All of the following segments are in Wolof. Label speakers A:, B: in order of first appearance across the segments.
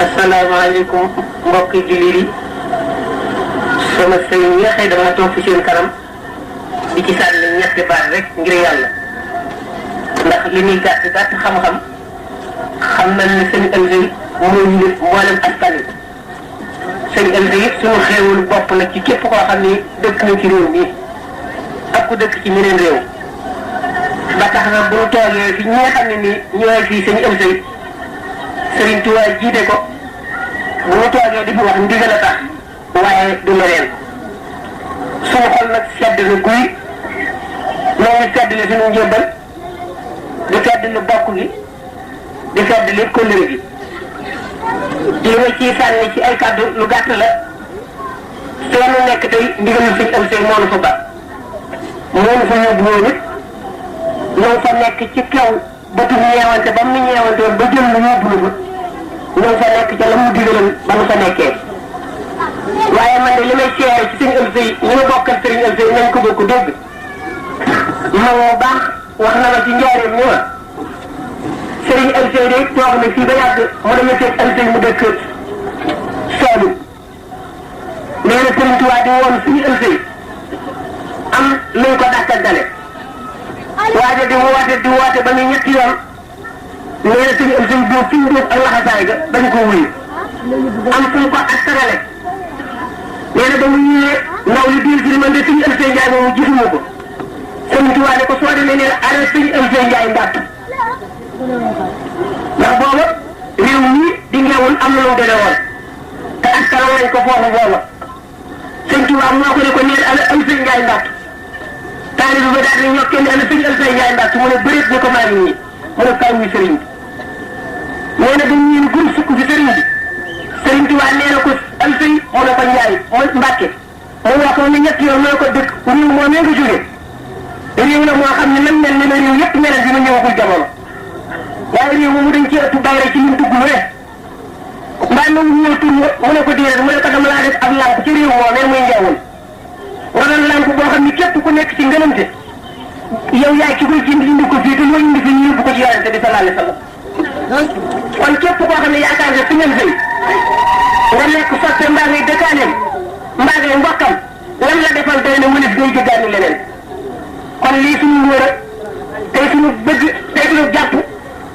A: asalaamaaleykum mbokki jullit yi sama sëriñ yi nga xëy dama toog fi seen kanam di ci sànni ñetti baat rek ngir yàlla ndax li muy gàtt gàtt xam-xam xam nañ ne sëñ Elzey moo ñu mboolem askan wi sëñ Elzey it suñu xéewul bopp nag ci képp koo xam ni dëkk na ci réew mi ak ku dëkk ci meneen réew ba tax na bu ñu toogee fi ñi nga xam ne nii ñooy fii sëñ Elzey Sëriñ Tuubaa jiite ko bu ñu toogee di fi wax ndigal a tax waaye du leneen suñu xol nag sedd na guy ñoo ngi sedd li suñu njëbbal di sedd li bokk gi di sedd li kóllëre gi li ma ciy sànni ci ay kàddu lu gàtt la seenu nekk tey ndigal sëñ Elzey moo nu fa ba moo nu fa yóbbu woon it ñoo fa nekk ci kaw bëtu ñeewante ba mu ñeewante woon ba jël lu yóbbu lu fa ñoo fa nekk ca la mu digaloon ba mu fa nekkee waaye man de li may seere ci sëñ Elzey ñu ma bokkal sëriñ Elzey nañ ko bokk dégg ma woo baax wax na ma ci njaareem ñu ma sëriñ Elzey de toog na fii ba yàgg mu ne ma sëñ Elzey mu dëkk Saalum nee na sëriñ Tuubaa di woon sëñ Elzey am luñ ko dàkkantale waaye di woote ba ñu ñetti yoon nee na sëñ Elzey boobu fi mu def ak laxasaay ga dañu ko wuyu am suñ ko askanale nee na ba mu ñëwee ndaw li diir si man de sëñ Elzey Ndiaye moomu gisuma ko sëñ Tuubaa ne ko soo demee nee na arrêté sëñ Elzey Ndiaye ndàtt ndax booba réew mi di ngewul am na lu mu dene woon te askanal nañ ko foofu booba sëñ Tuubaa moo ko ne ko nee na ana Elzey Ndiaye ndàtt taalibe ba daal di ñokkee ne ana sëñ Elzey Ndiaye ndàtt mu ne bëreet ñu ko maa ngi nii mu ne kaw ñu sëriñ bi nee na dañ ñeen gur sukk fi sëriñ bi sëriñ Tuubaa nee na ko Elzey mu ne ko Ndiaye mu Mbàkke mu wax ko ne ñetti yoon mu ne ko dëkk réew moo mee nga jógee réew la moo xam ne man mel ni la réew yëpp mel bi ma ñëwagul jamono waaye réew moomu dañ ci ëpp bayre ci lim dugg lu ne mbaa na ñëw tur mu ne ko déedéet mu ne ko dama laa def ab làmp ci réew moo mee muy njawul waroon làmp boo xam ne képp ku nekk ci ngënante yow yaay ki koy jënd indi ko fii te loo indi fi ñu yóbbu ko ci yonente bi sallallahu alayhi wa sallam kon képp koo xam ne yaakaar nga sëñ Elzey nga nekk sotte mbaa ngay dëkkaaneem mbaa ngay mbokkam lam la defal doy na mënees ngay jëggaani leneen kon lii suñu wóor a tey suñu bëgg tey suñu jàpp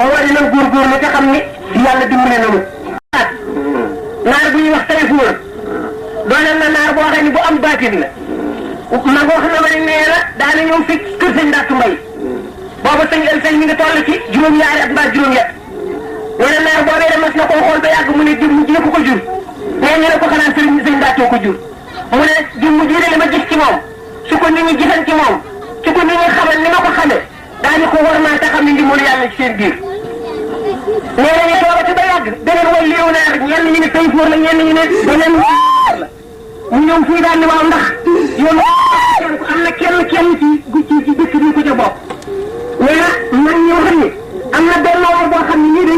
A: moo di nag góorgóorlu te xam ni yàlla dimbale na mu naar bu ñuy wax téléphone dooleel na naar boo xam ne bu am baatin la ma wax na ma ne nee na daana ñëw fi kër sëñ Ndàkk Mbay booba sëñ Elzey mi ngi toll ci juróom-ñaari at mbaa juróom-ñett nee na naar boobee de mas na koo xool ba yàgg mu ne jëmm ji ko jur nee ñu ne ko xanaa sëñ Ndàkkee ko jur mu ne jëmm ji de li ma gis ci moom su ko nit ñi gisan ci moom su ko nit ñi xamal ni ma ko xamee daañu ko war naa te xam ne ndimbalu yàlla ci seen biir nee na ñu toogati ba yàgg beneen way léew naar ñenn ñu ne tey fóor la ñenn ñu ne beneen la mu ñëw fii daal ni waaw ndax yoon am na kenn ci dëkk bi ko ca bokk nee na man ñoo xam ne am na benn waar boo xam ne nii de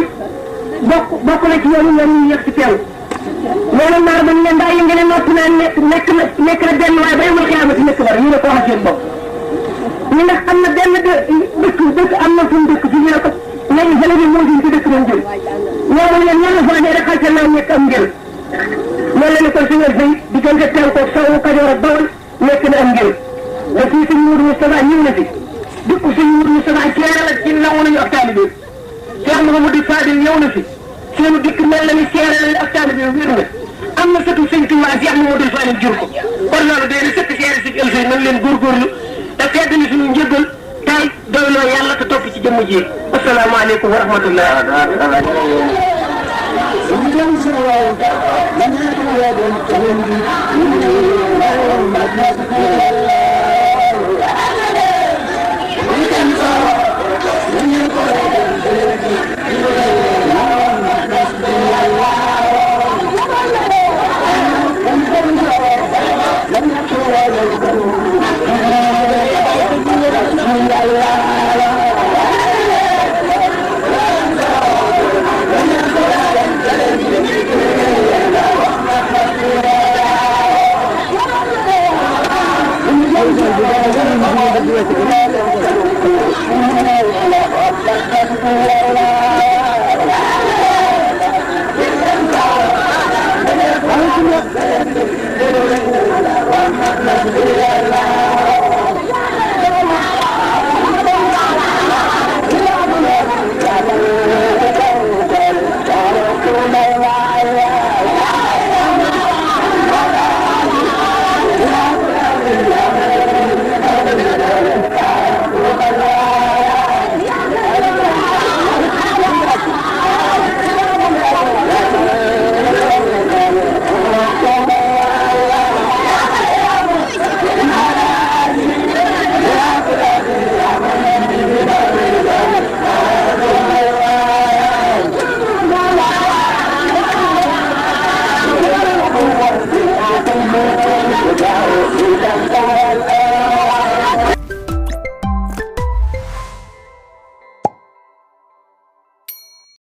A: bokk na ci yoonu yoon ñu yegg ci teew nee na naar ba ñu leen daa yëngu ne noppi naa nekk na benn waaye ba yemul xiyaamati nekk war ñu ne ko wax seen bopp ñu ndax am na benn dëkk am na fu mu dëkk fi ñu ne ko léegi xale bi moo ci dëkk doon jël ñoo leen ñan fa ne rek xal naa nekk am njël loolu la ne kon sëñ Elzey diggante Penkook Sowu Kajoor ak Bawol nekk na am njël da fii sëñ Mourou Moustapha ñëw na fi dëkku sëñ Mourou Moustapha ceeral ak ci nangu nañu ak taalibe Cheikh Mouhamadou Fadil ñëw na fi seenu dikk mel na ni ceeral ak taalibe wér na am na sëtu sëñ Tuubaa Cheikh Mouhamadou Fadil jur ko kon loolu day sëkk ceeral sëñ Elzey nañ leen góorgóorlu te fedd ni suñu njëggal tay doyloo yàlla te topp ci jëmm ji asalaamaaleykum wa rahmatullah